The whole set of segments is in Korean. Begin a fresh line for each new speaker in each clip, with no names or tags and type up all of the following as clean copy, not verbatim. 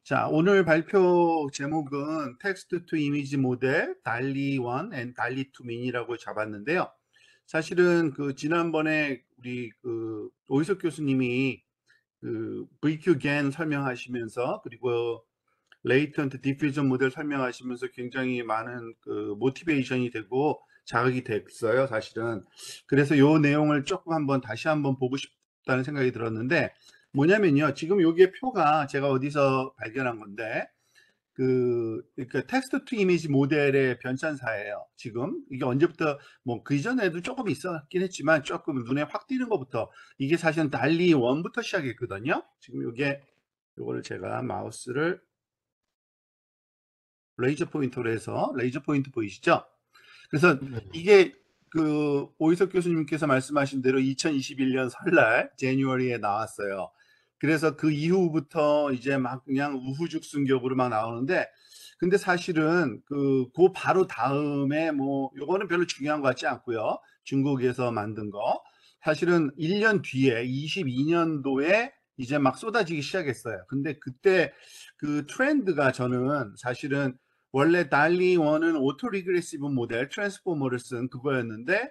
자, 오늘 발표 제목은 텍스트 투 이미지 모델 달리 1 and 달리 2 미니라고 잡았는데요. 사실은 지난번에 우리 오이석 교수님이 VQGAN 설명하시면서 그리고 레이턴트 디퓨전 모델 설명하시면서 굉장히 많은 모티베이션이 되고 자극이 됐어요, 사실은. 그래서 요 내용을 조금 다시 한번 보고 싶다는 생각이 들었는데, 뭐냐면요. 지금 요게 표가 제가 어디서 발견한 건데, 그러니까 텍스트 투 이미지 모델의 변천사예요. 지금 이게 언제부터 뭐 그 이전에도 조금 있었긴 했지만 조금 눈에 확 띄는 것부터 이게 사실은 달리 1부터 시작했거든요. 지금 요거를 제가 마우스를 레이저 포인터로 해서 레이저 포인트 보이시죠? 그래서
네.
이게 오이석 교수님께서 말씀하신 대로 2021년 설날 제뉴얼리에 나왔어요. 그래서 그 이후부터 이제 막 그냥 우후죽순격으로 막 나오는데, 근데 사실은 그 바로 다음에 뭐 요거는 별로 중요한 것 같지 않고요. 중국에서 만든 거. 사실은 1년 뒤에 22년도에 이제 막 쏟아지기 시작했어요. 근데 그때 그 트렌드가 저는 사실은 원래 달리 1은 오토 리그레시브 모델 트랜스포머를 쓴 그거였는데,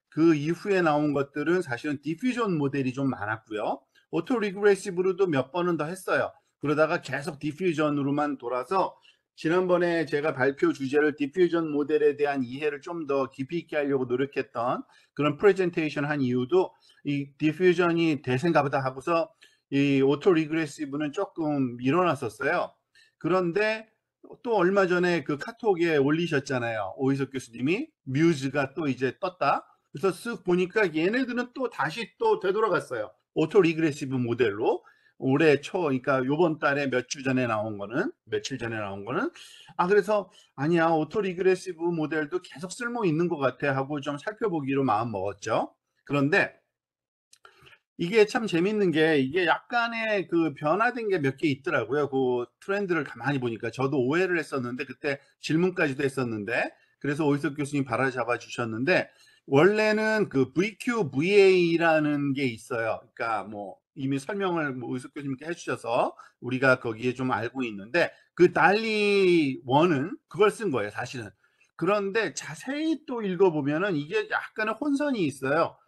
그 이후에 나온 것들은 사실은 디퓨전 모델이 좀 많았고요. 오토 리그레시브로도 몇 번은 더 했어요. 그러다가 계속 디퓨전으로만 돌아서 지난번에 제가 발표 주제를 디퓨전 모델에 대한 이해를 좀 더 깊이 있게 하려고 노력했던 그런 프레젠테이션 한 이유도 이 디퓨전이 대세인가 보다 하고서 이 오토 리그레시브는 조금 밀어놨었어요. 그런데 또 얼마 전에 그 카톡에 올리셨잖아요. 오희석 교수님이 뮤즈가 또 이제 떴다. 그래서 쓱 보니까 얘네들은 또 다시 또 되돌아갔어요. 오토 리그레시브 모델로. 올해 초, 그러니까 요번 달에 몇 주 전에 나온 거는, 며칠 전에 나온 거는, 그래서 아니야, 오토 리그레시브 모델도 계속 쓸모 있는 것 같아 하고 좀 살펴보기로 마음 먹었죠. 그런데 이게 참 재밌는 게 이게 약간의 변화된 게 몇 개 있더라고요. 그 트렌드를 가만히 보니까 저도 오해를 했었는데 그때 질문까지도 했었는데, 그래서 오이석 교수님 바로잡아 주셨는데, 원래는 그 VQVA라는 게 있어요. 그러니까 뭐 이미 설명을 뭐 오이석 교수님께 해주셔서 우리가 거기에 좀 알고 있는데, 그 달리 원은 그걸 쓴 거예요, 사실은. 그런데 자세히 또 읽어보면은 이게 약간의 혼선이 있어요.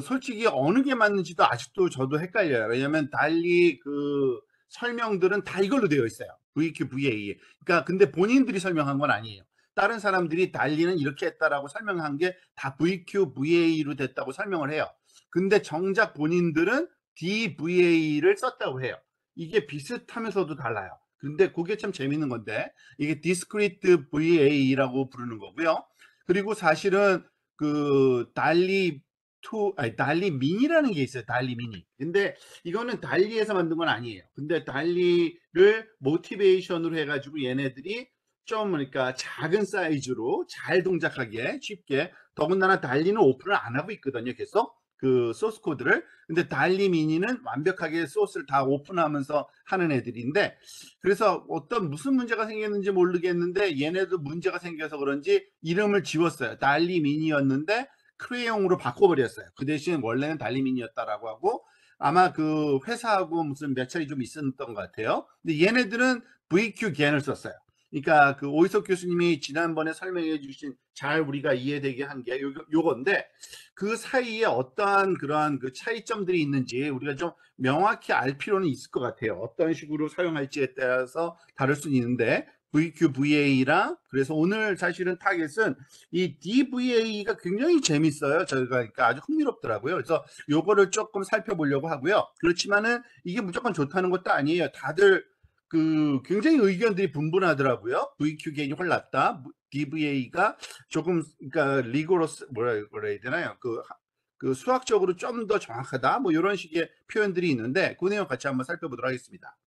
솔직히 어느 게 맞는지도 아직도 저도 헷갈려요. 왜냐면 달리 설명들은 다 이걸로 되어 있어요. VQ, VA. 그러니까 근데 본인들이 설명한 건 아니에요. 다른 사람들이 달리는 이렇게 했다라고 설명한 게 다 VQ, VA로 됐다고 설명을 해요. 근데 정작 본인들은 DVA를 썼다고 해요. 이게 비슷하면서도 달라요. 근데 그게 참 재밌는 건데, 이게 Discrete VA라고 부르는 거고요. 그리고 사실은 달리 달리 미니라는 게 있어요. 달리 미니. 근데 이거는 달리에서 만든 건 아니에요. 근데 달리를 모티베이션으로 해가지고 얘네들이 좀 그러니까 작은 사이즈로 잘 동작하게 쉽게, 더군다나 달리는 오픈을 안 하고 있거든요. 계속 그 소스 코드를. 근데 달리 미니는 완벽하게 소스를 다 오픈하면서 하는 애들인데, 그래서 무슨 문제가 생겼는지 모르겠는데 얘네도 문제가 생겨서 그런지 이름을 지웠어요. 달리 미니였는데 크레용으로 바꿔버렸어요. 그 대신 원래는 달리민이었다라고 하고, 아마 그 회사하고 무슨 몇 차례 좀 있었던 것 같아요. 근데 얘네들은 VQGAN을 썼어요. 그러니까 오이석 교수님이 지난번에 설명해 주신 잘 우리가 이해되게 한 게 요건데, 그 사이에 어떠한 그러한 차이점들이 있는지 우리가 좀 명확히 알 필요는 있을 것 같아요. 어떤 식으로 사용할지에 따라서 다를 수는 있는데, VQVA랑, 그래서 오늘 사실은 타겟은 이 DVA가 굉장히 재밌어요. 저희가 그러니까 아주 흥미롭더라고요. 그래서 요거를 조금 살펴보려고 하고요. 그렇지만은 이게 무조건 좋다는 것도 아니에요. 다들 굉장히 의견들이 분분하더라고요. VQGAN이 훨 낫다. DVA가 조금 그러니까 리고러스 뭐라 그래야 되나요? 수학적으로 좀 더 정확하다. 뭐 이런 식의 표현들이 있는데 그 내용 같이 한번 살펴보도록 하겠습니다.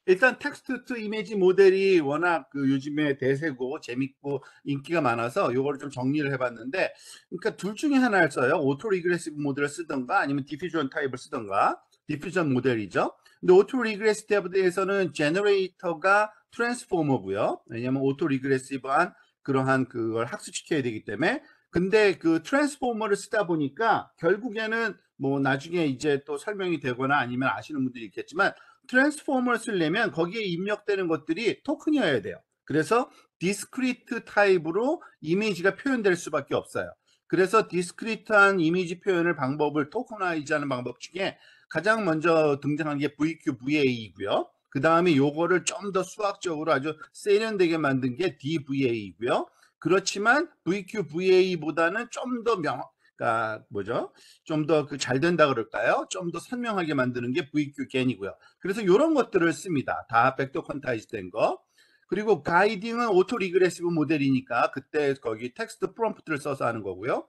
일단 텍스트 투 이미지 모델이 워낙 요즘에 대세고 재밌고 인기가 많아서 요거를 좀 정리를 해봤는데, 그러니까 둘 중에 하나를 써요. 오토 리그레시브 모델을 쓰던가 아니면 디퓨전 타입을 쓰던가. 디퓨전 모델이죠. 근데 오토 리그레시브에서는 제너레이터가 트랜스포머고요. 왜냐면 오토 리그레시브한 그러한 그걸 학습시켜야 되기 때문에. 근데 그 트랜스포머를 쓰다 보니까 결국에는 뭐 나중에 이제 또 설명이 되거나 아니면 아시는 분들이 있겠지만, 트랜스포머를 쓰려면 거기에 입력되는 것들이 토큰이어야 돼요. 그래서 디스크리트 타입으로 이미지가 표현될 수밖에 없어요. 그래서 디스크리트한 이미지 표현을 방법을 토커나이즈하는 방법 중에 가장 먼저 등장한 게 VQVA이고요. 그 다음에 요거를 좀 더 수학적으로 아주 세련되게 만든 게 DVA이고요. 그렇지만 VQVA보다는 좀 더 그러니까 뭐죠? 좀 더 잘 된다 그럴까요? 좀 더 선명하게 만드는 게 VQGAN이고요. 그래서 이런 것들을 씁니다. 다 벡터 퀀타이즈 된 거. 그리고 가이딩은 오토 리그레시브 모델이니까 그때 거기 텍스트 프롬프트를 써서 하는 거고요.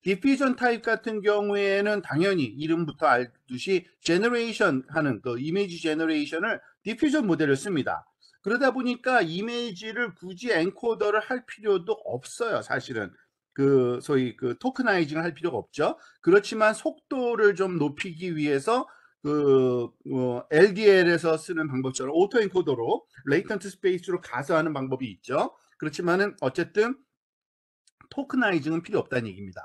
디퓨전 타입 같은 경우에는 당연히 이름부터 알듯이 제너레이션 하는 그 이미지 제너레이션을 디퓨전 모델을 씁니다. 그러다 보니까 이미지를 굳이 엔코더를 할 필요도 없어요, 사실은. 그 소위 그 토크나이징을 할 필요가 없죠. 그렇지만 속도를 좀 높이기 위해서 LDL에서 쓰는 방법처럼 오토 엔코더로 레이턴트 스페이스로 가서 하는 방법이 있죠. 그렇지만은 어쨌든 토크나이징은 필요 없다는 얘기입니다.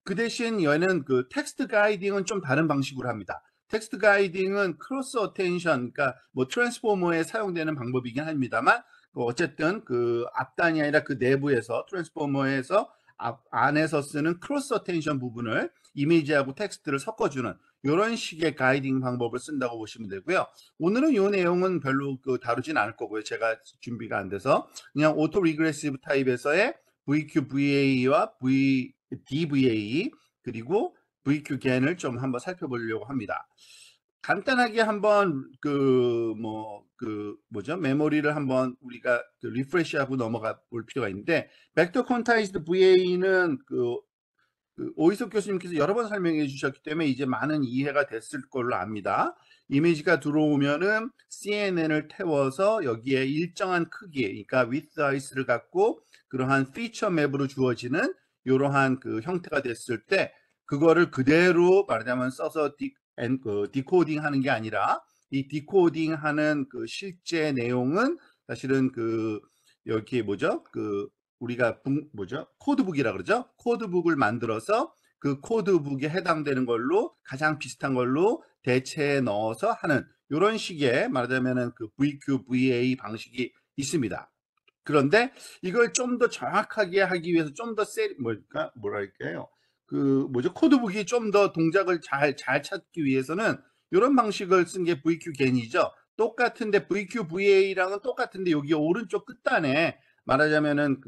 그 대신 얘는 그 텍스트 가이딩은 좀 다른 방식으로 합니다. 텍스트 가이딩은 크로스 어텐션, 그러니까 뭐 트랜스포머에 사용되는 방법이긴 합니다만 어쨌든 그 앞단이 아니라 그 내부에서 트랜스포머에서 안에서 쓰는 크로스 어텐션 부분을 이미지하고 텍스트를 섞어주는 이런 식의 가이딩 방법을 쓴다고 보시면 되고요. 오늘은 이 내용은 별로 다루진 않을 거고요. 제가 준비가 안 돼서 그냥 오토 리그레시브 타입에서의 VQVA와 DVA 그리고 VQGAN을 좀 한번 살펴보려고 합니다. 간단하게 한번 뭐죠? 메모리를 한번 우리가 리프레시하고 넘어가 볼 필요가 있는데 벡터 퀀타이즈드 VA는 오이석 교수님께서 여러 번 설명해 주셨기 때문에 이제 많은 이해가 됐을 걸로 압니다. 이미지가 들어오면은 CNN을 태워서 여기에 일정한 크기, 그러니까 width, height를 갖고 그러한 피처 맵으로 주어지는 이러한 그 형태가 됐을 때 그거를 그대로 말하자면 써서 디코딩 하는 게 아니라 이 디코딩 하는 그 실제 내용은 사실은 여기 뭐죠? 우리가 코드북이라 그러죠. 코드북을 만들어서 그 코드북에 해당되는 걸로 가장 비슷한 걸로 대체해 넣어서 하는 이런 식의 말하자면은 그 VQVA 방식이 있습니다. 그런데 이걸 좀 더 정확하게 하기 위해서 좀 더 뭐랄까요? 코드북이 좀 더 동작을 잘 찾기 위해서는 이런 방식을 쓴 게 VQGAN이죠. 똑같은데 VQVA랑은 똑같은데 여기 오른쪽 끝단에 말하자면은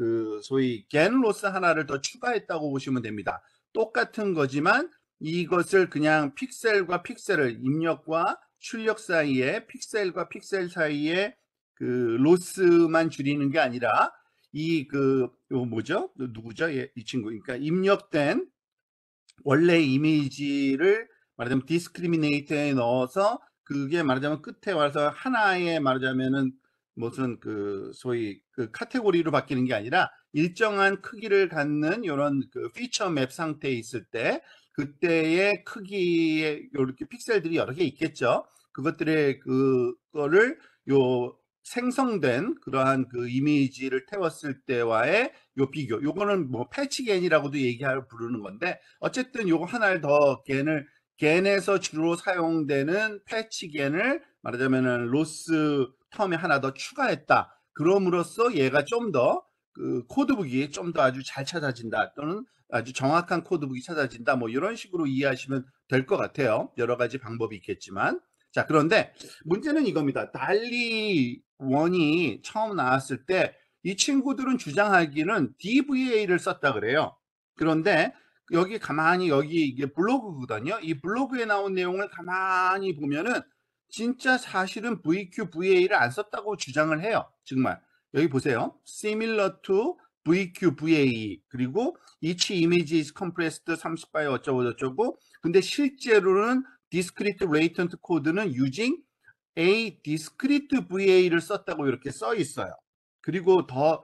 소위 GAN 로스 하나를 더 추가했다고 보시면 됩니다. 똑같은 거지만 이것을 그냥 픽셀과 픽셀을 입력과 출력 사이에 픽셀과 픽셀 사이에 로스만 줄이는 게 아니라 누구죠? 이 친구. 그러니까 입력된 원래 이미지를 말하자면 디스크리미네이터에 넣어서 그게 말하자면 끝에 와서 하나의 말하자면은 무슨 소위 카테고리로 바뀌는 게 아니라 일정한 크기를 갖는 이런 피처 맵 상태에 있을 때 그때의 크기에 이렇게 픽셀들이 여러 개 있겠죠. 그것들의 그거를 생성된 그러한 이미지를 태웠을 때와의 비교. 요거는 뭐 패치겐이라고도 부르는 건데 어쨌든 요거 하나를 더 겐에서 주로 사용되는 패치겐을 말하자면은 로스 텀에 하나 더 추가했다. 그럼으로써 얘가 좀 더 코드북이 좀 더 아주 잘 찾아진다 또는 아주 정확한 코드북이 찾아진다 뭐 이런 식으로 이해하시면 될 것 같아요. 여러 가지 방법이 있겠지만 자 그런데 문제는 이겁니다. 달리 1이 처음 나왔을 때 이 친구들은 주장하기는 DVA를 썼다 그래요. 그런데 여기 가만히 이게 블로그거든요. 이 블로그에 나온 내용을 가만히 보면은 진짜 사실은 VQVA를 안 썼다고 주장을 해요. 정말 여기 보세요. Similar to VQVA 그리고 each image is compressed 30by 어쩌고 근데 실제로는 discrete latent code는 using a discrete VA를 썼다고 이렇게 써 있어요. 그리고 더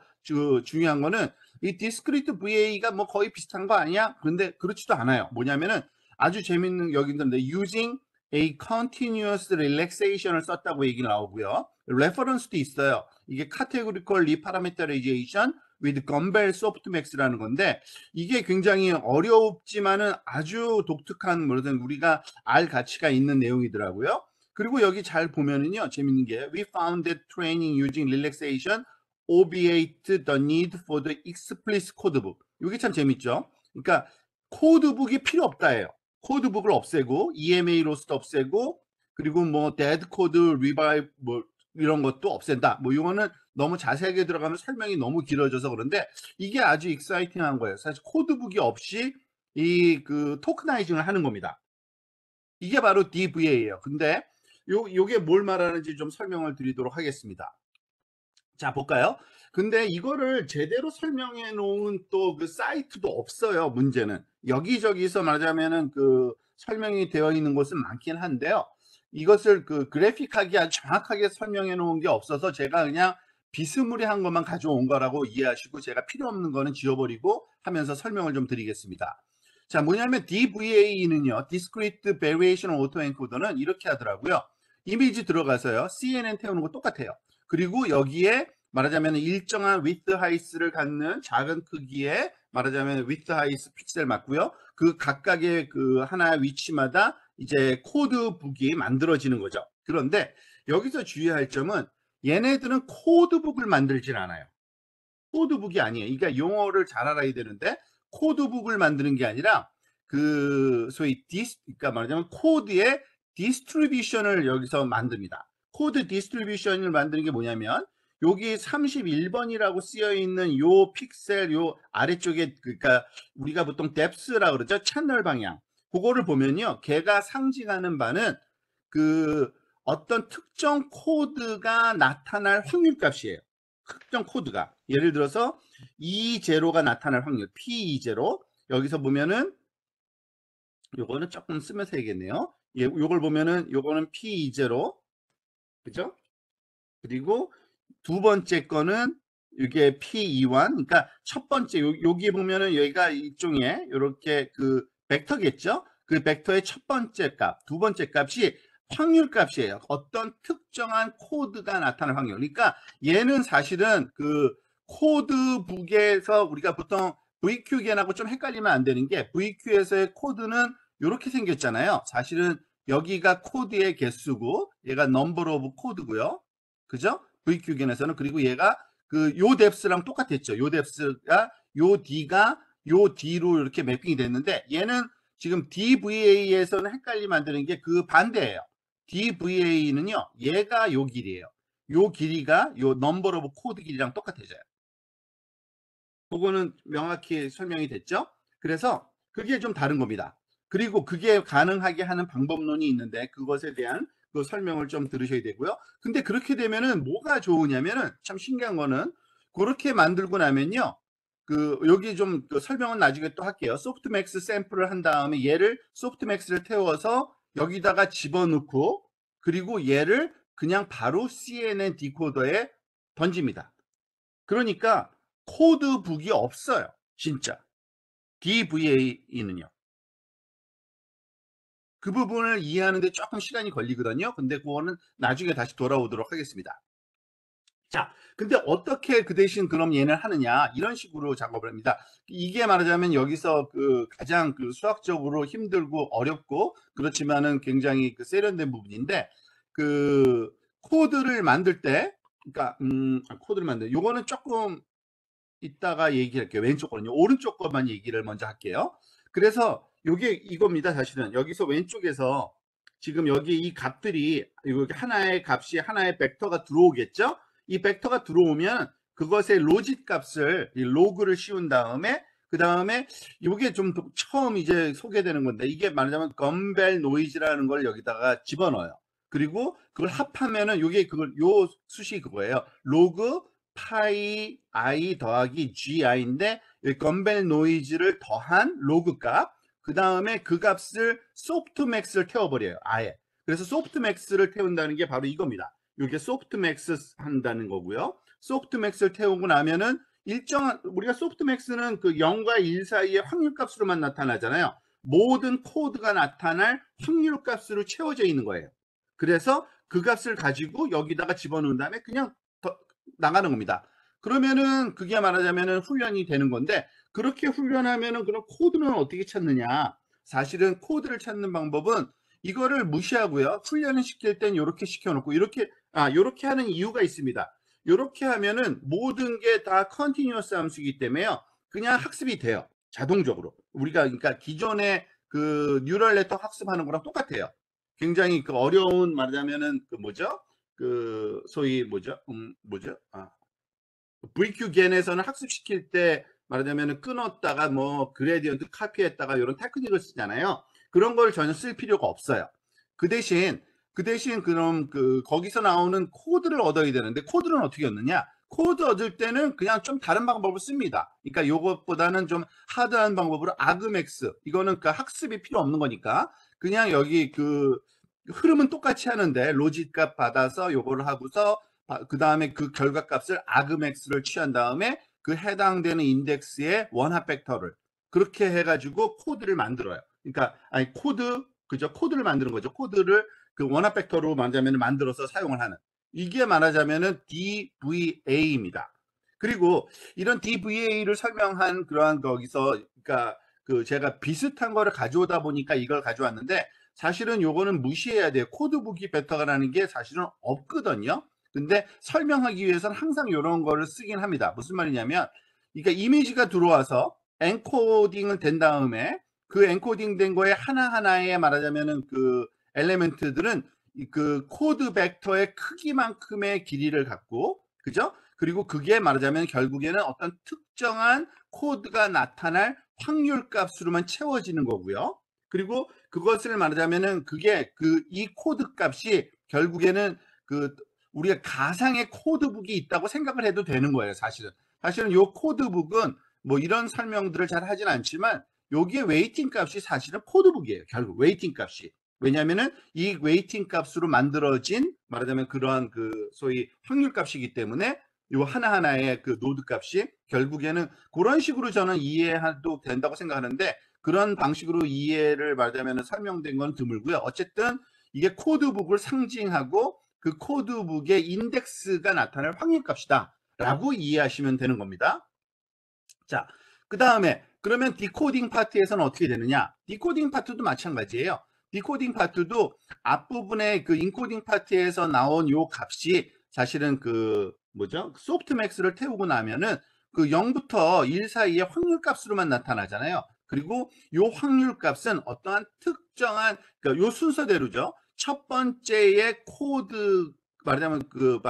중요한 거는 이 discrete VA가 뭐 거의 비슷한 거 아니야? 근데 그렇지도 않아요. 뭐냐면은 아주 재밌는 여기 있는데 using a continuous relaxation을 썼다고 얘기 나오고요. 레퍼런스도 있어요. 이게 categorical reparameterization with Gumbel softmax라는 건데 이게 굉장히 어렵지만은 아주 독특한 뭐든 우리가 알 가치가 있는 내용이더라고요. 그리고 여기 잘 보면은요, 재밌는 게 we found that training using relaxation obviate the need for the explicit codebook. 이게 참 재밌죠. 그러니까 코드북이 필요 없다예요. 코드북을 없애고 EMA 로스도 없애고 그리고 뭐 dead code revive 뭐 이런 것도 없앤다. 뭐 이거는 너무 자세하게 들어가면 설명이 너무 길어져서 그런데 이게 아주 익사이팅한 거예요. 사실 코드북이 없이 이 그 토크나이징을 하는 겁니다. 이게 바로 DVA예요. 근데 요게 뭘 말하는지 좀 설명을 드리도록 하겠습니다. 자, 볼까요? 근데 이거를 제대로 설명해 놓은 또 그 사이트도 없어요, 문제는. 여기저기서 말하자면은 그 설명이 되어 있는 곳은 많긴 한데요. 이것을 그 그래픽하게 아주 정확하게 설명해 놓은 게 없어서 제가 그냥 비스무리한 것만 가져온 거라고 이해하시고 제가 필요 없는 거는 지워버리고 하면서 설명을 좀 드리겠습니다. 자, 뭐냐면 DVA는요, Discrete Variation Autoencoder는 이렇게 하더라고요. 이미지 들어가서요, CNN 태우는 거 똑같아요. 그리고 여기에 말하자면 일정한 width height를 갖는 작은 크기의 말하자면 width height 픽셀 맞고요. 그 각각의 그 하나의 위치마다 이제 코드북이 만들어지는 거죠. 그런데 여기서 주의할 점은 얘네들은 코드북을 만들질 않아요. 코드북이 아니에요. 그러니까 용어를 잘 알아야 되는데 코드북을 만드는 게 아니라 그 소위 그러니까 말하자면 코드의 디스트리뷰션을 여기서 만듭니다. 코드 디스트리뷰션을 만드는 게 뭐냐면 여기 31번이라고 쓰여 있는 요 픽셀 요 아래쪽에 그러니까 우리가 보통 depth라고 그러죠. 채널 방향. 그거를 보면요. 걔가 상징하는 바는 그 어떤 특정 코드가 나타날 확률 값이에요. 특정 코드가. 예를 들어서 E0가 나타날 확률 P20 여기서 보면은 요거는 조금 쓰면서 해야겠네요. 예, 요걸 보면은 요거는 P20 그죠? 그리고 두 번째 거는 이게 P21 그러니까 첫 번째 여기 보면은 여기가 일종의 이렇게 그 벡터겠죠? 그 벡터의 첫 번째 값, 두 번째 값이 확률 값이에요. 어떤 특정한 코드가 나타날 확률. 그러니까 얘는 사실은 그 코드북에서 우리가 보통 VQ겐하고 좀 헷갈리면 안 되는 게 VQ에서의 코드는 이렇게 생겼잖아요. 사실은 여기가 코드의 개수고 얘가 number of 코드고요. 그죠? VQ겐에서는 그리고 얘가 그 요 뎁스랑 똑같았죠. 요 뎁스가 요 D가 요 D로 이렇게 매핑이 됐는데 얘는 지금 DVA에서는 헷갈리면 안 되는 게 그 반대예요. DVA는요. 얘가 요 길이에요. 요 길이가 요 넘버 오브 코드 길이랑 똑같아져요. 그거는 명확히 설명이 됐죠? 그래서 그게 좀 다른 겁니다. 그리고 그게 가능하게 하는 방법론이 있는데 그것에 대한 그 설명을 좀 들으셔야 되고요. 근데 그렇게 되면은 뭐가 좋으냐면은 참 신기한 거는 그렇게 만들고 나면요. 그 여기 좀그 설명은 나중에 또 할게요. 소프트맥스 샘플을 한 다음에 얘를 소프트맥스를 태워서 여기다가 집어넣고 그리고 얘를 그냥 바로 CNN 디코더에 던집니다. 그러니까 코드북이 없어요. 진짜. DVA는요. 그 부분을 이해하는데 조금 시간이 걸리거든요. 근데 그거는 나중에 다시 돌아오도록 하겠습니다. 자, 근데 어떻게 그 대신 그럼 얘는 하느냐 이런 식으로 작업을 합니다. 이게 말하자면 여기서 그 가장 그 수학적으로 힘들고 어렵고 그렇지만은 굉장히 그 세련된 부분인데 그 코드를 만들 때 그러니까 코드를 만들 요거는 조금 이따가 얘기할게요. 왼쪽 거는요. 오른쪽 것만 얘기를 먼저 할게요. 그래서 요게 이겁니다. 사실은 여기서 왼쪽에서 지금 여기 이 값들이 이거 하나의 값이 하나의 벡터가 들어오겠죠. 이 벡터가 들어오면 그것의 로짓 값을 이 로그를 씌운 다음에 그 다음에 이게 좀 처음 이제 소개되는 건데 이게 말하자면 건벨 노이즈라는 걸 여기다가 집어넣어요. 그리고 그걸 합하면은 요게 그걸 요 숫이 그거예요. 로그 파이 i 더하기 gi인데 건벨 노이즈를 더한 로그 값, 그 다음에 그 값을 소프트맥스를 태워버려요. 아예. 그래서 소프트맥스를 태운다는 게 바로 이겁니다. 이게 소프트맥스 한다는 거고요. 소프트맥스를 태우고 나면은 일정한 우리가 소프트맥스는 그 0과 1 사이의 확률 값으로만 나타나잖아요. 모든 코드가 나타날 확률 값으로 채워져 있는 거예요. 그래서 그 값을 가지고 여기다가 집어넣은 다음에 그냥 나가는 겁니다. 그러면은 그게 말하자면은 훈련이 되는 건데 그렇게 훈련하면은 그럼 코드는 어떻게 찾느냐? 사실은 코드를 찾는 방법은 이거를 무시하고요. 훈련을 시킬 땐 요렇게 시켜 놓고 요렇게 하는 이유가 있습니다. 요렇게 하면은 모든 게 다 컨티뉴어스 함수이기 때문에요. 그냥 학습이 돼요. 자동적으로. 우리가 그러니까 기존의 그 뉴럴 네트워크 학습하는 거랑 똑같아요. 굉장히 그 어려운 말하자면은 그 뭐죠? 그 소위 뭐죠? VQGN에서는 학습시킬 때 말하자면 끊었다가 뭐 그레디언트 카피했다가 이런 테크닉을 쓰잖아요. 그런 걸 전혀 쓸 필요가 없어요. 그 대신 그럼 그 거기서 나오는 코드를 얻어야 되는데 코드는 어떻게 얻느냐? 코드 얻을 때는 그냥 좀 다른 방법을 씁니다. 그러니까 이것보다는 좀 하드한 방법으로 아그맥스, 이거는 그 학습이 필요 없는 거니까 그냥 여기 그 흐름은 똑같이 하는데 로직 값 받아서 요거를 하고서 그 다음에 그 결과값을 아그맥스를 취한 다음에 그 해당되는 인덱스의 원합 벡터를 그렇게 해가지고 코드를 만들어요. 그러니까 아니 그죠? 코드를 만드는 거죠. 코드를 그 원합 벡터로 만들어서 사용을 하는, 이게 말하자면은 DVA입니다. 그리고 이런 DVA를 설명한 그러한 거기서 그러니까 그 제가 비슷한 거를 가져오다 보니까 이걸 가져왔는데 사실은 요거는 무시해야 돼요. 코드북이 베터가라는 게 사실은 없거든요. 근데 설명하기 위해서는 항상 이런 거를 쓰긴 합니다. 무슨 말이냐면, 그러니까 이미지가 들어와서 엔코딩을 된 다음에 그 엔코딩 된 거에 하나하나의 말하자면은 그 엘리멘트들은 그 코드 벡터의 크기만큼의 길이를 갖고, 그죠? 그리고 그게 말하자면 결국에는 어떤 특정한 코드가 나타날 확률 값으로만 채워지는 거고요. 그리고 그것을 말하자면은 그게 이 코드 값이 결국에는 그 우리가 가상의 코드북이 있다고 생각을 해도 되는 거예요. 사실은 요 코드북은 뭐 이런 설명들을 잘 하진 않지만 여기에 웨이팅 값이 사실은 코드북이에요. 결국 웨이팅 값이. 왜냐하면은 이 웨이팅 값으로 만들어진 말하자면 그러한 그 소위 확률 값이기 때문에 요 하나하나의 그 노드 값이 결국에는 그런 식으로 저는 이해해도 된다고 생각하는데, 그런 방식으로 이해를 말하자면 설명된 건 드물고요. 어쨌든 이게 코드북을 상징하고 그 코드북의 인덱스가 나타날 확률값이다 라고 이해하시면 되는 겁니다. 자, 그 다음에 그러면 디코딩 파트에서는 어떻게 되느냐? 디코딩 파트도 마찬가지예요. 디코딩 파트도 앞부분에 그 인코딩 파트에서 나온 요 값이 사실은 그 뭐죠? 소프트맥스를 태우고 나면은 그 0부터 1 사이의 확률 값으로만 나타나잖아요. 그리고 요 확률 값은 어떠한 특정한 그러니까 요 순서대로죠. 첫 번째의 코드 말하자면 그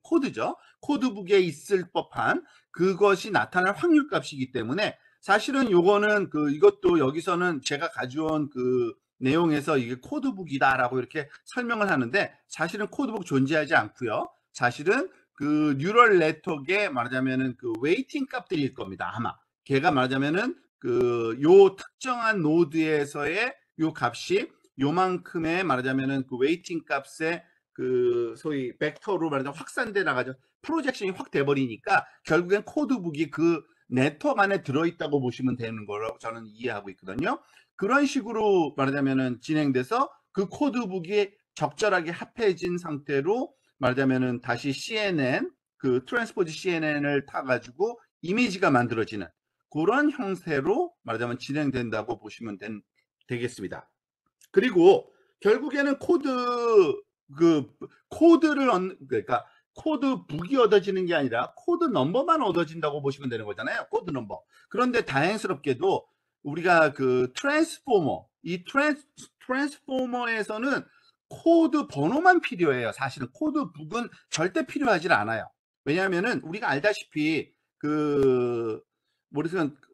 코드죠. 코드북에 있을 법한 그것이 나타날 확률 값이기 때문에 사실은 요거는 이것도 여기서는 제가 가져온 그 내용에서 이게 코드북이다라고 이렇게 설명을 하는데 사실은 코드북 존재하지 않고요. 사실은 그 뉴럴 네트워크에 말하자면은 그 웨이팅 값들일 겁니다. 아마 걔가 말하자면은 그 요 특정한 노드에서의 요 값이 요만큼의 말하자면은 그 웨이팅 값의 그 소위 벡터로 말하자면 확산돼 나가죠. 프로젝션이 확 돼버리니까 결국엔 코드북이 그 네트워크 안에 들어있다고 보시면 되는 거라고 저는 이해하고 있거든요. 그런 식으로 말하자면은 진행돼서 그 코드북이 적절하게 합해진 상태로 말하자면은 다시 CNN 그 트랜스포즈 CNN을 타가지고 이미지가 만들어지는 그런 형태로 말하자면 진행된다고 보시면 되겠습니다. 그리고 결국에는 코드를 그러니까 코드북이 얻어지는 게 아니라 코드 넘버만 얻어진다고 보시면 되는 거잖아요. 코드 넘버. 그런데 다행스럽게도 우리가 그 이 트랜스포머에서는 코드 번호만 필요해요. 사실은 코드북은 절대 필요하지 않아요. 왜냐하면은 우리가 알다시피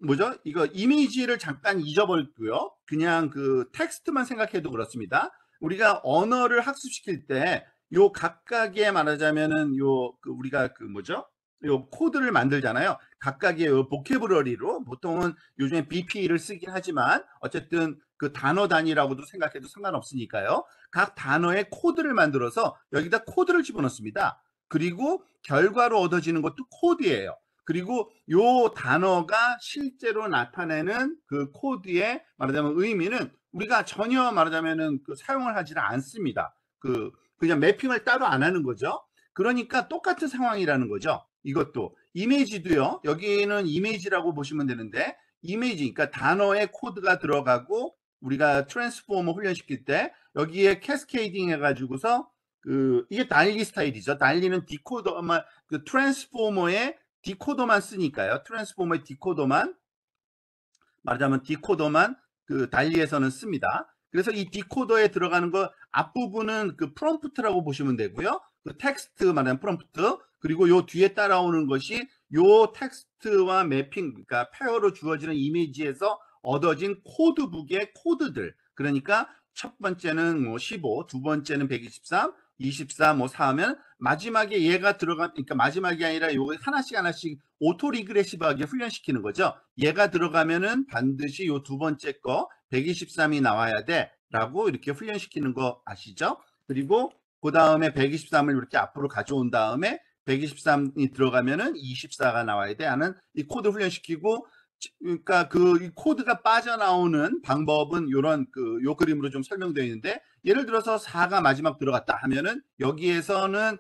뭐죠? 이거 이미지를 잠깐 잊어버리고요. 그냥 그 텍스트만 생각해도 그렇습니다. 우리가 언어를 학습시킬 때 요 각각의 말하자면은 우리가 뭐죠? 요 코드를 만들잖아요. 각각의 요 보캐브러리로 보통은 요즘에 BP를 쓰긴 하지만 어쨌든 그 단어 단위라고도 생각해도 상관없으니까요. 각 단어의 코드를 만들어서 여기다 코드를 집어넣습니다. 그리고 결과로 얻어지는 것도 코드예요. 그리고 요 단어가 실제로 나타내는 그 코드의 말하자면 의미는 우리가 전혀 말하자면은 사용을 하지를 않습니다. 그냥 매핑을 따로 안 하는 거죠. 그러니까 똑같은 상황이라는 거죠. 이것도 이미지도요. 여기는 이미지라고 보시면 되는데 이미지 그러니까 단어의 코드가 들어가고 우리가 트랜스포머 훈련시킬 때 여기에 캐스케이딩 해가지고서 이게 달리 스타일이죠. 달리는 디코더만 그 트랜스포머의 디코더만 쓰니까요. 트랜스포머의 디코더만 말하자면 디코더만 그 달리에서는 씁니다. 그래서 이 디코더에 들어가는 거 앞부분은 그 프롬프트라고 보시면 되고요. 그 텍스트 말하는 프롬프트 그리고 요 뒤에 따라오는 것이 요 텍스트와 매핑 그러니까 페어로 주어지는 이미지에서 얻어진 코드북의 코드들 그러니까 첫 번째는 뭐 15, 두 번째는 123, 24, 뭐 4 하면 마지막에 얘가 들어가 그러니까 마지막이 아니라 요거 하나씩 오토 리그레시브하게 훈련시키는 거죠. 얘가 들어가면은 반드시 요 두 번째 거 123이 나와야 돼 라고 이렇게 훈련시키는 거 아시죠? 그리고 그 다음에 123을 이렇게 앞으로 가져온 다음에 123이 들어가면은 24가 나와야 돼 하는 이 코드 훈련시키고 그러니까 이 코드가 빠져나오는 방법은 요런 요 그림으로 좀 설명되어 있는데 예를 들어서 4가 마지막 들어갔다 하면은 여기에서는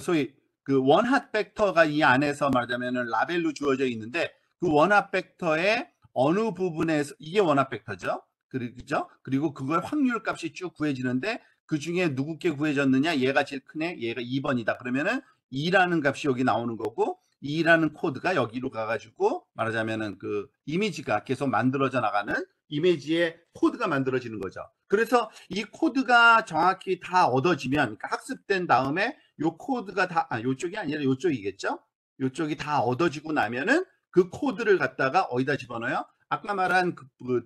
소위 원핫 벡터가 이 안에서 말하자면은 라벨로 주어져 있는데 그 원핫 벡터의 어느 부분에서 이게 원핫 벡터죠. 그죠? 그리고 그걸 확률 값이 쭉 구해지는데 그 중에 누구께 구해졌느냐? 얘가 제일 크네. 얘가 2번이다. 그러면은 2라는 값이 여기 나오는 거고 2라는 코드가 여기로 가가지고 말하자면은 이미지가 계속 만들어져 나가는 이미지의 코드가 만들어지는 거죠. 그래서 이 코드가 정확히 다 얻어지면 그러니까 학습된 다음에 요 코드가 다 요쪽이 아니라 요쪽이겠죠. 요쪽이 다 얻어지고 나면은 그 코드를 갖다가 어디다 집어넣어요? 아까 말한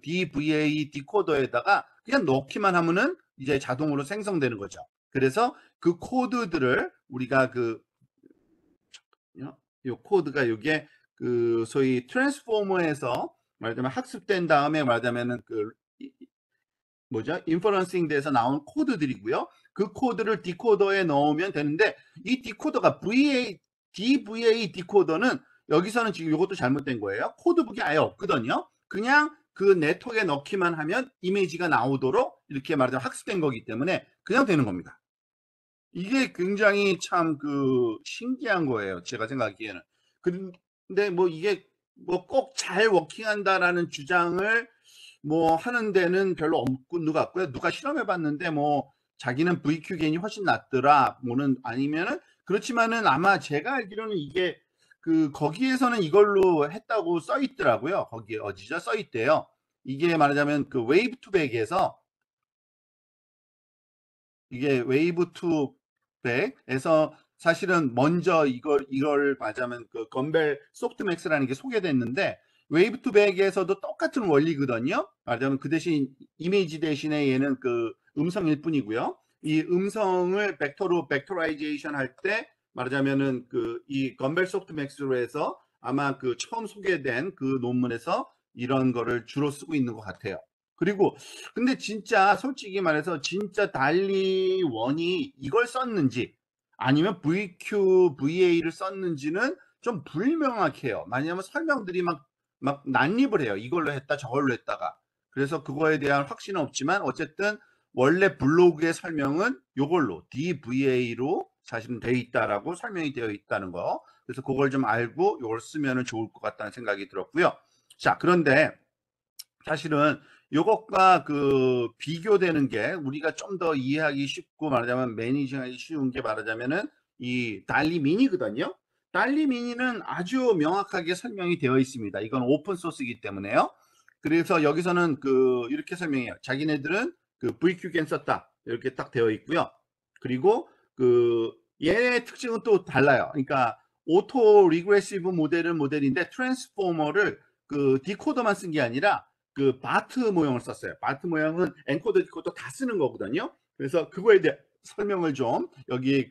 DVA 디코더에다가 그냥 넣기만 하면은 이제 자동으로 생성되는 거죠. 그래서 그 코드들을 우리가 요 코드가 요게 소위 트랜스포머에서 말하자면 학습된 다음에 말하자면은 인퍼런싱 돼서 나온 코드들이고요. 그 코드를 디코더에 넣으면 되는데 이 디코더가 DVA 디코더는 여기서는 지금 이것도 잘못된 거예요. 코드북이 아예 없거든요. 그냥 그 네트워크에 넣기만 하면 이미지가 나오도록 이렇게 말하자면 학습된 거기 때문에 그냥 되는 겁니다. 이게 굉장히 참 신기한 거예요. 제가 생각하기에는. 근데 뭐 이게 뭐 꼭 잘 워킹한다라는 주장을 뭐 하는 데는 별로 없는 것 같고요. 누가 실험해 봤는데 뭐 자기는 VQ 겐이 훨씬 낫더라. 뭐는 아니면은 그렇지만은 아마 제가 알기로는 이게 거기에서는 이걸로 했다고 써 있더라고요. 거기에 어디죠? 써 있대요. 이게 말하자면 웨이브 투백에서 이게 웨이브 투백에서 사실은 먼저 이걸 말하자면 건벨 소프트맥스라는 게 소개됐는데 웨이브 투백에서도 똑같은 원리거든요. 말하자면 그 대신 이미지 대신에 얘는 음성일 뿐이고요. 이 음성을 벡터라이제이션 할 때 말하자면은 이 건벨 소프트맥스로 해서 아마 처음 소개된 논문에서 이런 거를 주로 쓰고 있는 것 같아요. 그리고 근데 진짜 솔직히 말해서 진짜 달리 원이 이걸 썼는지 아니면 VA를 썼는지는 좀 불명확해요. 왜냐하면 설명들이 막 난입을 해요. 이걸로 했다 저걸로 했다가. 그래서 그거에 대한 확신은 없지만 어쨌든 원래 블로그의 설명은 이걸로 DVA로 사실은 되어 있다라고 설명이 되어 있다는 거. 그래서 그걸 좀 알고 이걸 쓰면 좋을 것 같다는 생각이 들었고요. 자, 그런데 사실은 이것과 비교되는 게 우리가 좀 더 이해하기 쉽고 말하자면 매니징하기 쉬운 게 말하자면은 이 달리 미니거든요. 달리 미니는 아주 명확하게 설명이 되어 있습니다. 이건 오픈 소스이기 때문에요. 그래서 여기서는 이렇게 설명해요. 자기네들은 VQgen 썼다. 이렇게 딱 되어 있고요. 그리고 얘의 특징은 또 달라요. 그러니까 오토 리그레시브 모델인데 트랜스포머를 디코더만 쓴 게 아니라 바트 모형을 썼어요. 바트 모형은 엔코더 디코더 다 쓰는 거거든요. 그래서 그거에 대한 설명을 좀 여기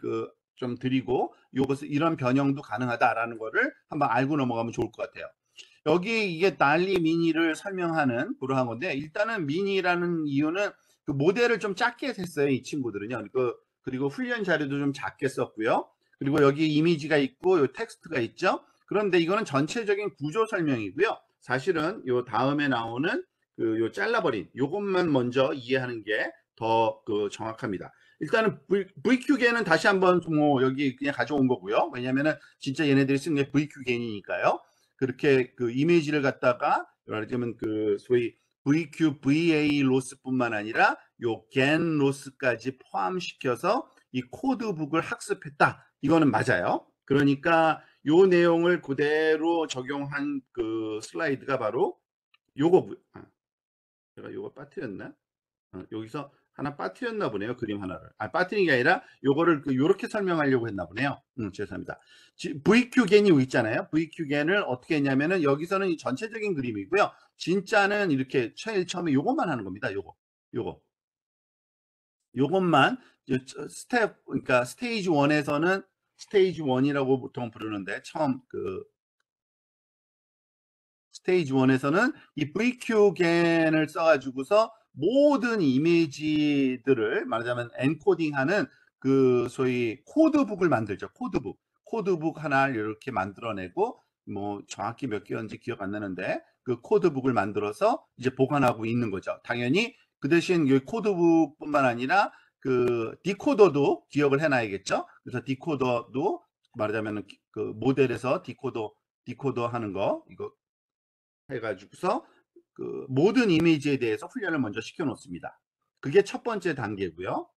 좀 드리고 이런 변형도 가능하다라는 거를 한번 알고 넘어가면 좋을 것 같아요. 여기 이게 달리 미니를 설명하는 그러한 건데 일단은 미니라는 이유는 모델을 좀 작게 했어요. 이 친구들은요. 그리고 훈련 자료도 좀 작게 썼고요. 그리고 여기 이미지가 있고 요 텍스트가 있죠. 그런데 이거는 전체적인 구조 설명이고요. 사실은 요 다음에 나오는 요 잘라버린 요것만 먼저 이해하는 게 더 정확합니다. 일단은 VQ겐은 다시 한번 뭐 여기 그냥 가져온 거고요. 왜냐면은 진짜 얘네들이 쓴 게 VQ겐이니까요. 그렇게 이미지를 갖다가 말하자면 소위 VQ, VA 로스뿐만 아니라 요 gen 로스까지 포함시켜서 이 코드북을 학습했다. 이거는 맞아요. 그러니까 요 내용을 그대로 적용한 그 슬라이드가 바로 요거. 제가 요거 빠뜨렸나? 여기서 하나 빠뜨렸나 보네요. 그림 하나를. 빠뜨린 게 아니라 요거를 요렇게 설명하려고 했나 보네요. 죄송합니다. VQ겐이 있잖아요. VQ겐을 어떻게 했냐면은 여기서는 이 전체적인 그림이고요. 진짜는 이렇게 제일 처음에 요것만 하는 겁니다. 요거. 요것만 스텝, 그러니까 스테이지 1에서는 스테이지 1이라고 보통 부르는데, 처음 스테이지 1에서는 이 VQ겐을 써가지고서 모든 이미지들을 말하자면 엔코딩하는 그 소위 코드북을 만들죠. 코드북 하나를 이렇게 만들어내고, 뭐 정확히 몇 개였는지 기억 안 나는데 그 코드북을 만들어서 이제 보관하고 있는 거죠. 당연히 그 대신 이 코드북뿐만 아니라 그 디코더도 기억을 해놔야겠죠. 그래서 디코더도 말하자면 그 모델에서 디코더 하는 거, 이거 해가지고서 그 모든 이미지에 대해서 훈련을 먼저 시켜 놓습니다. 그게 첫 번째 단계고요.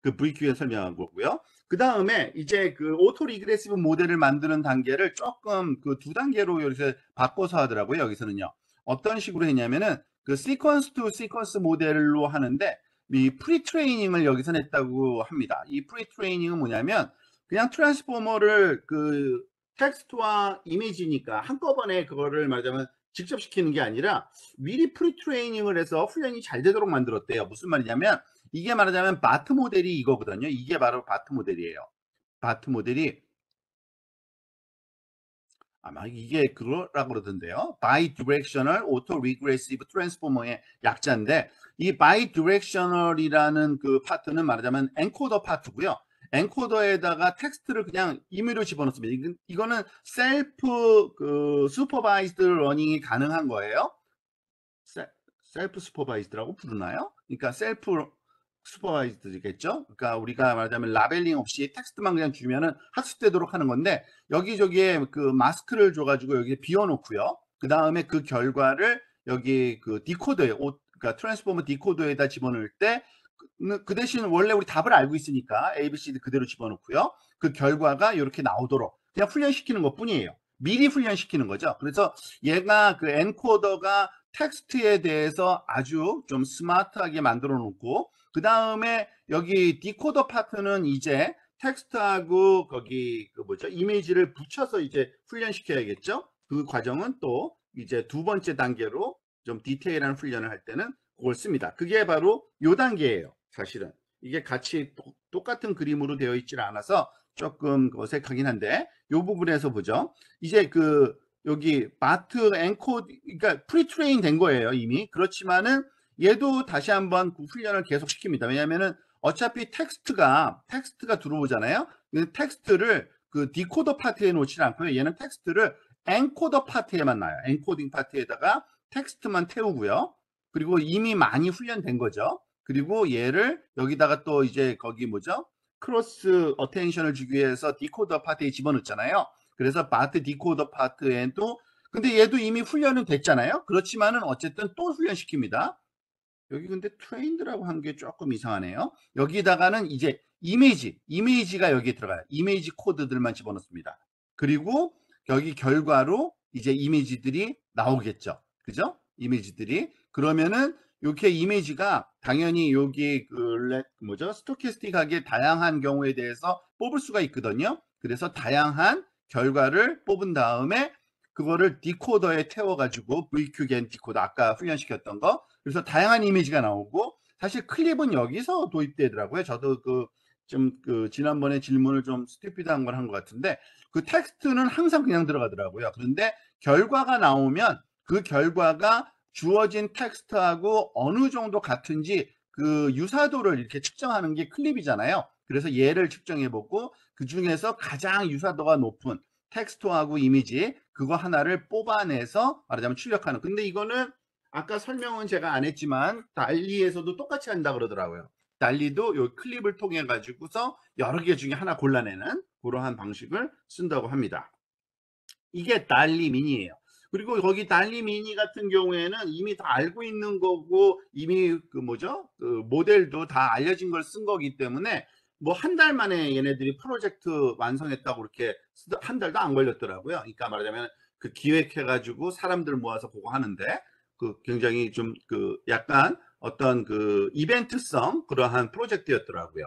그 VQ에 설명한 거고요. 그 다음에 이제 그 오토 리그레시브 모델을 만드는 단계를 조금 그 두 단계로 여기서 바꿔서 하더라고요. 여기서는요. 어떤 식으로 했냐면은 그 시퀀스 투 시퀀스 모델로 하는데, 이 프리 트레이닝을 여기서 냈다고 합니다. 이 프리 트레이닝은 뭐냐면 그냥 트랜스포머를 그 텍스트와 이미지니까 한꺼번에 그거를 말하자면 직접 시키는 게 아니라 미리 프리 트레이닝을 해서 훈련이 잘 되도록 만들었대요. 무슨 말이냐면 이게 말하자면 바트 모델이 이거거든요. 이게 바로 바트 모델이에요. 바트 모델이 아마 이게 그거라고 그러던데요. Bidirectional Autoregressive Transformer의 약자인데, 이 Bidirectional이라는 그 파트는 말하자면 엔코더 파트고요. 엔코더에다가 텍스트를 그냥 임의로 집어넣습니다. 이거는 셀프 그 슈퍼바이즈드 러닝이 가능한 거예요. 셀프 슈퍼바이즈드라고 부르나요? 그러니까 셀프 슈퍼바이즈드겠죠. 그러니까 우리가 말하자면 라벨링 없이 텍스트만 그냥 주면은 학습되도록 하는 건데, 여기저기에 그 마스크를 줘가지고 여기 비워놓고요. 그 다음에 그 결과를 여기 그 디코더에, 그러니까 트랜스포머 디코더에다 집어넣을 때 그 대신 원래 우리 답을 알고 있으니까 ABCD 그대로 집어넣고요. 그 결과가 이렇게 나오도록 그냥 훈련시키는 것 뿐이에요. 미리 훈련시키는 거죠. 그래서 얘가 그 엔코더가 텍스트에 대해서 아주 좀 스마트하게 만들어 놓고, 그 다음에 여기 디코더 파트는 이제 텍스트하고 거기 그 뭐죠, 이미지를 붙여서 이제 훈련시켜야겠죠. 그 과정은 또 이제 두 번째 단계로 좀 디테일한 훈련을 할 때는 그걸 씁니다. 그게 바로 요 단계예요. 사실은 이게 같이 똑같은 그림으로 되어 있지 않아서 조금 어색하긴 한데, 요 부분에서 보죠. 이제 그 여기 바트 엔코드, 그러니까 프리트레인 된 거예요 이미. 그렇지만은 얘도 다시 한번 그 훈련을 계속 시킵니다. 왜냐하면은 어차피 텍스트가 들어오잖아요. 텍스트를 그 디코더 파트에 놓지 않고요. 얘는 텍스트를 엔코더 파트에만 놔요. 엔코딩 파트에다가 텍스트만 태우고요. 그리고 이미 많이 훈련된 거죠. 그리고 얘를 여기다가 또 이제 거기 뭐죠? 크로스 어텐션을 주기 위해서 디코더 파트에 집어넣잖아요. 그래서 바트 디코더 파트에도, 근데 얘도 이미 훈련은 됐잖아요. 그렇지만은 어쨌든 또 훈련시킵니다. 여기 근데 트레인드라고 한 게 조금 이상하네요. 여기다가는 이제 이미지가 여기에 들어가요. 이미지 코드들만 집어넣습니다. 그리고 여기 결과로 이제 이미지들이 나오겠죠. 그죠? 이미지들이. 그러면은 이렇게 이미지가 당연히 여기 그 뭐죠? 스토캐스틱하게 다양한 경우에 대해서 뽑을 수가 있거든요. 그래서 다양한 결과를 뽑은 다음에 그거를 디코더에 태워가지고 VQgen 디코더, 아까 훈련시켰던 거, 그래서 다양한 이미지가 나오고, 사실 클립은 여기서 도입되더라고요. 저도 그 지난번에 질문을 좀 스티피드한 걸 한 것 같은데, 그 텍스트는 항상 그냥 들어가더라고요. 그런데 결과가 나오면 그 결과가 주어진 텍스트하고 어느 정도 같은지 그 유사도를 이렇게 측정하는 게 클립이잖아요. 그래서 얘를 측정해보고 그 중에서 가장 유사도가 높은 텍스트하고 이미지 그거 하나를 뽑아내서 말하자면 출력하는. 근데 이거는 아까 설명은 제가 안 했지만 달리에서도 똑같이 한다 그러더라고요. 달리도 요 클립을 통해 가지고서 여러 개 중에 하나 골라내는 그러한 방식을 쓴다고 합니다. 이게 달리 미니예요. 그리고 거기 달리 미니 같은 경우에는 이미 다 알고 있는 거고 이미 그 뭐죠? 그 모델도 다 알려진 걸 쓴 거기 때문에 뭐 한 달 만에 얘네들이 프로젝트 완성했다고 그렇게 한 달도 안 걸렸더라고요. 그러니까 말하자면 그 기획해 가지고 사람들 모아서 그거 하는데 그 굉장히 좀 그 약간 어떤 그 이벤트성 그러한 프로젝트였더라고요.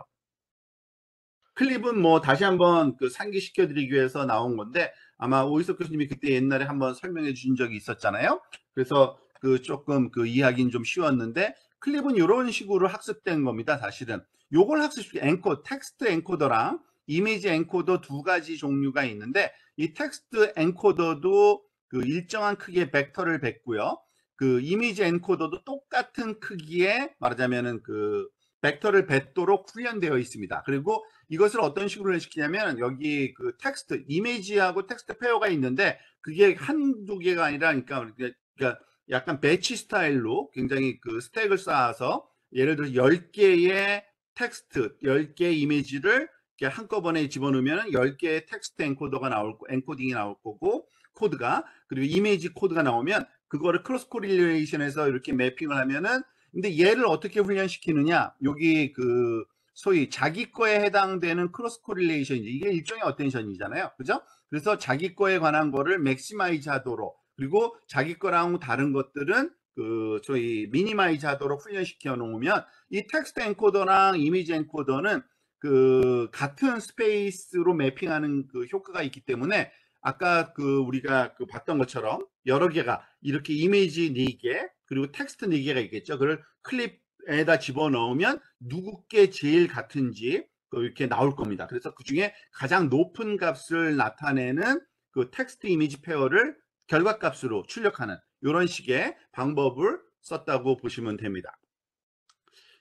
클립은 뭐 다시 한번 그 상기시켜 드리기 위해서 나온 건데 아마 오이석 교수님이 그때 옛날에 한번 설명해 주신 적이 있었잖아요. 그래서 그 조금 그 이해하기는 좀 쉬웠는데 클립은 요런 식으로 학습된 겁니다. 사실은 요걸 학습시켜 엔코 텍스트 엔코더랑 이미지 엔코더 두 가지 종류가 있는데 이 텍스트 엔코더도 그 일정한 크기의 벡터를 뱉고요. 그 이미지 엔코더도 똑같은 크기의 말하자면은 그 벡터를 뱉도록 훈련되어 있습니다. 그리고 이것을 어떤 식으로 시키냐면 여기 그 텍스트, 이미지하고 텍스트 페어가 있는데 그게 한두 개가 아니라 그러니까 약간 배치 스타일로 굉장히 그 스택을 쌓아서 예를 들어서 10개의 텍스트, 10개의 이미지를 이렇게 한꺼번에 집어넣으면 10개의 텍스트 엔코더가 나올 엔코딩이 나올 거고 코드가 그리고 이미지 코드가 나오면 그거를 크로스 코릴레이션해서 이렇게 매핑을 하면은 근데 얘를 어떻게 훈련시키느냐 여기 그 소위 자기 거에 해당되는 크로스 코릴레이션이지 이게 일종의 어텐션이잖아요. 그죠? 그래서 자기 거에 관한 거를 맥시마이즈 하도록 그리고 자기 거랑 다른 것들은 그 소위 미니마이즈 하도록 훈련시켜 놓으면 이 텍스트 엔코더랑 이미지 엔코더는 그 같은 스페이스로 매핑하는 그 효과가 있기 때문에 아까 그 우리가 그 봤던 것처럼 여러 개가 이렇게 이미지 4개 그리고 텍스트 4개가 있겠죠. 그걸 클립에다 집어넣으면 누구께 제일 같은지 이렇게 나올 겁니다. 그래서 그 중에 가장 높은 값을 나타내는 그 텍스트 이미지 페어를 결과값으로 출력하는 이런 식의 방법을 썼다고 보시면 됩니다.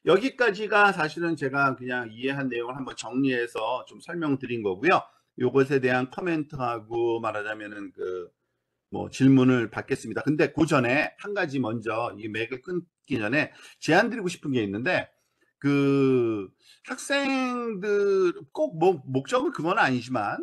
여기까지가 사실은 제가 그냥 이해한 내용을 한번 정리해서 좀 설명드린 거고요. 이것에 대한 코멘트하고 말하자면은 그 뭐 질문을 받겠습니다. 근데 그 전에 한 가지 먼저 이 맥을 끊기 전에 제안 드리고 싶은 게 있는데 그 학생들 꼭 뭐 목적은 그건 아니지만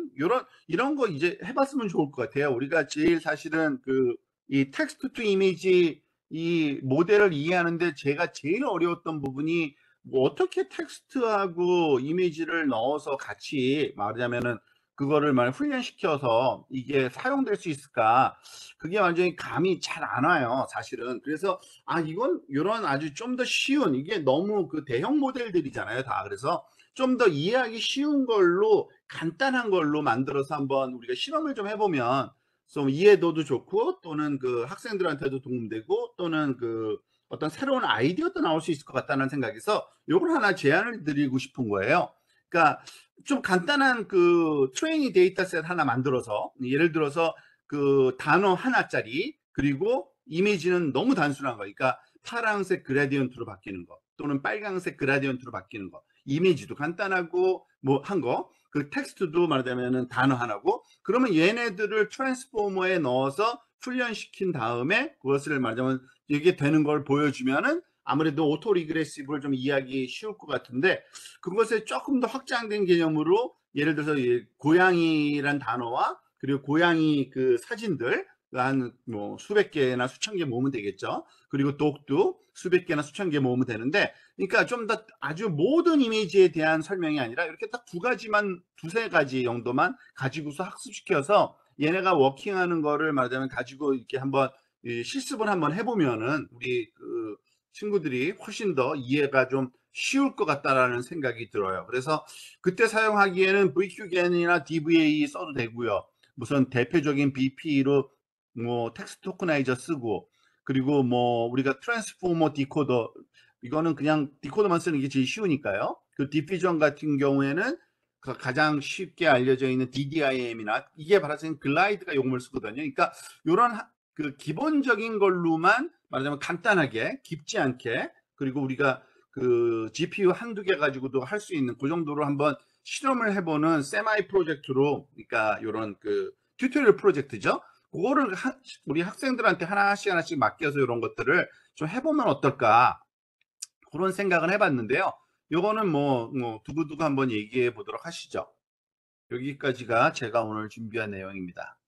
이런 거 이제 해봤으면 좋을 것 같아요. 우리가 제일 사실은 그 이 텍스트 투 이미지 이 모델을 이해하는데 제가 제일 어려웠던 부분이 뭐 어떻게 텍스트하고 이미지를 넣어서 같이 말하자면은 그거를 말 훈련시켜서 이게 사용될 수 있을까? 그게 완전히 감이 잘 안 와요, 사실은. 그래서 아 이건 이런 아주 좀 더 쉬운 이게 너무 그 대형 모델들이잖아요, 다. 그래서 좀 더 이해하기 쉬운 걸로 간단한 걸로 만들어서 한번 우리가 실험을 좀 해보면 좀 이해도도 좋고 또는 그 학생들한테도 도움되고 또는 그 어떤 새로운 아이디어도 나올 수 있을 것 같다는 생각에서 요걸 하나 제안을 드리고 싶은 거예요. 그러니까 좀 간단한 그 트레이닝 데이터셋 하나 만들어서 예를 들어서 그 단어 하나짜리 그리고 이미지는 너무 단순한 거 그러니까 파란색 그라디언트로 바뀌는 거 또는 빨간색 그라디언트로 바뀌는 거 이미지도 간단하고 뭐 한 거 그 텍스트도 말하자면은 단어 하나고 그러면 얘네들을 트랜스포머에 넣어서 훈련시킨 다음에 그것을 말하자면 이게 되는 걸 보여주면은 아무래도 오토 리그레시브를 좀 이해하기 쉬울 것 같은데 그것에 조금 더 확장된 개념으로 예를 들어서 고양이란 단어와 그리고 고양이 그 사진들 한 뭐 수백 개나 수천 개 모으면 되겠죠. 그리고 독도 수백 개나 수천 개 모으면 되는데 그러니까 좀 더 아주 모든 이미지에 대한 설명이 아니라 이렇게 딱 두 가지만 두세 가지 정도만 가지고서 학습시켜서 얘네가 워킹하는 거를 말하자면 가지고 이렇게 한번 실습을 한번 해보면은 우리 그 친구들이 훨씬 더 이해가 좀 쉬울 것 같다라는 생각이 들어요. 그래서 그때 사용하기에는 VQGN이나 DVA 써도 되고요. 무슨 대표적인 BP로 뭐 텍스트 토크나이저 쓰고 그리고 뭐 우리가 트랜스포머 디코더 이거는 그냥 디코더만 쓰는 게 제일 쉬우니까요. 그 디퓨전 같은 경우에는 가장 쉽게 알려져 있는 DDIM이나 이게 바로 지금 글라이드가 용어를 쓰거든요. 그러니까 이런 그 기본적인 걸로만 말하자면 간단하게 깊지 않게 그리고 우리가 그 GPU 한두 개 가지고도 할 수 있는 그 정도로 한번 실험을 해보는 세마이 프로젝트로 그러니까 이런 그 튜토리얼 프로젝트죠. 그거를 우리 학생들한테 하나씩 맡겨서 이런 것들을 좀 해보면 어떨까 그런 생각은 해봤는데요. 요거는 뭐 두고두고 한번 얘기해 보도록 하시죠. 여기까지가 제가 오늘 준비한 내용입니다.